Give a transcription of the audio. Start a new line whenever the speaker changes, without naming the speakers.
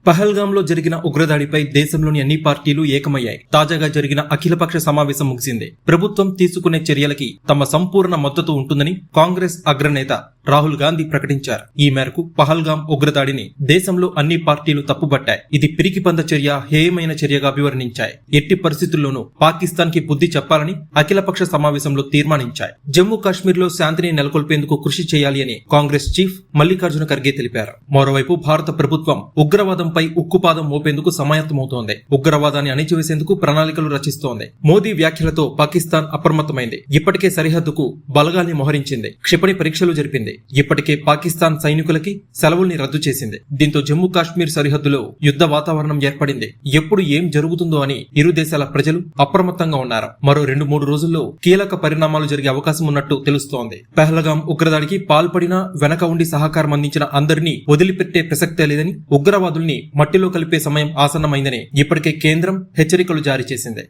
పహల్గాంలో జరిగిన ఉగ్రదాడిపై దేశంలోని అన్ని పార్టీలు ఏకమయ్యాయి. తాజాగా జరిగిన అఖిలపక్ష సమావేశం ముగిసింది. ప్రభుత్వం తీసుకునే చర్యలకి తమ సంపూర్ణ మద్దతు ఉంటుందని కాంగ్రెస్ అగ్రనేత రాహుల్ గాంధీ ప్రకటించారు. ఈ మేరకు పహల్గాం ఉగ్రదాడిని దేశంలో అన్ని పార్టీలు తప్పుబట్టాయి. ఇది పిరికిపంద చర్య, హేయమైన చర్యగా అభివర్ణించాయి. ఎట్టి పరిస్థితుల్లోనూ పాకిస్తాన్ కి బుద్ధి చెప్పాలని అఖిలపక్ష సమావేశంలో తీర్మానించాయి. జమ్మూ కాశ్మీర్ లో శాంతిని నెలకొల్పేందుకు కృషి చేయాలి అని కాంగ్రెస్ చీఫ్ మల్లికార్జున ఖర్గే తెలిపారు. మరోవైపు భారత ప్రభుత్వం ఉగ్రవాదంపై ఉక్కుపాదం మోపేందుకు సమాయత్తమవుతోంది. ఉగ్రవాదాన్ని అణిచివేసేందుకు ప్రణాళికలు రచిస్తోంది. మోదీ వ్యాఖ్యలతో పాకిస్తాన్ అప్రమత్తమైంది. ఇప్పటికే సరిహద్దుకు బలగాల్ని మోహరించింది. క్షిపణి పరీక్షలు జరిపింది. ఇప్పటికే పాకిస్తాన్ సైనికులకి సెలవుల్ని రద్దు చేసింది. దీంతో జమ్మూ కాశ్మీర్ సరిహద్దులో యుద్ధ వాతావరణం ఏర్పడింది. ఎప్పుడు ఏం జరుగుతుందో అని ఇరు దేశాల ప్రజలు అప్రమత్తంగా ఉన్నారు. మరో 2-3 రోజుల్లో కీలక పరిణామాలు జరిగే అవకాశం ఉన్నట్టు తెలుస్తోంది. పహల్గాం ఉగ్రదాడికి పాల్పడినా వెనక ఉండి సహకారం అందించిన అందరినీ వదిలిపెట్టే ప్రసక్తే లేదని, ఉగ్రవాదుల్ని మట్టిలో కలిపే సమయం ఆసన్నమైందని ఇప్పటికే కేంద్రం హెచ్చరికలు జారీ చేసింది.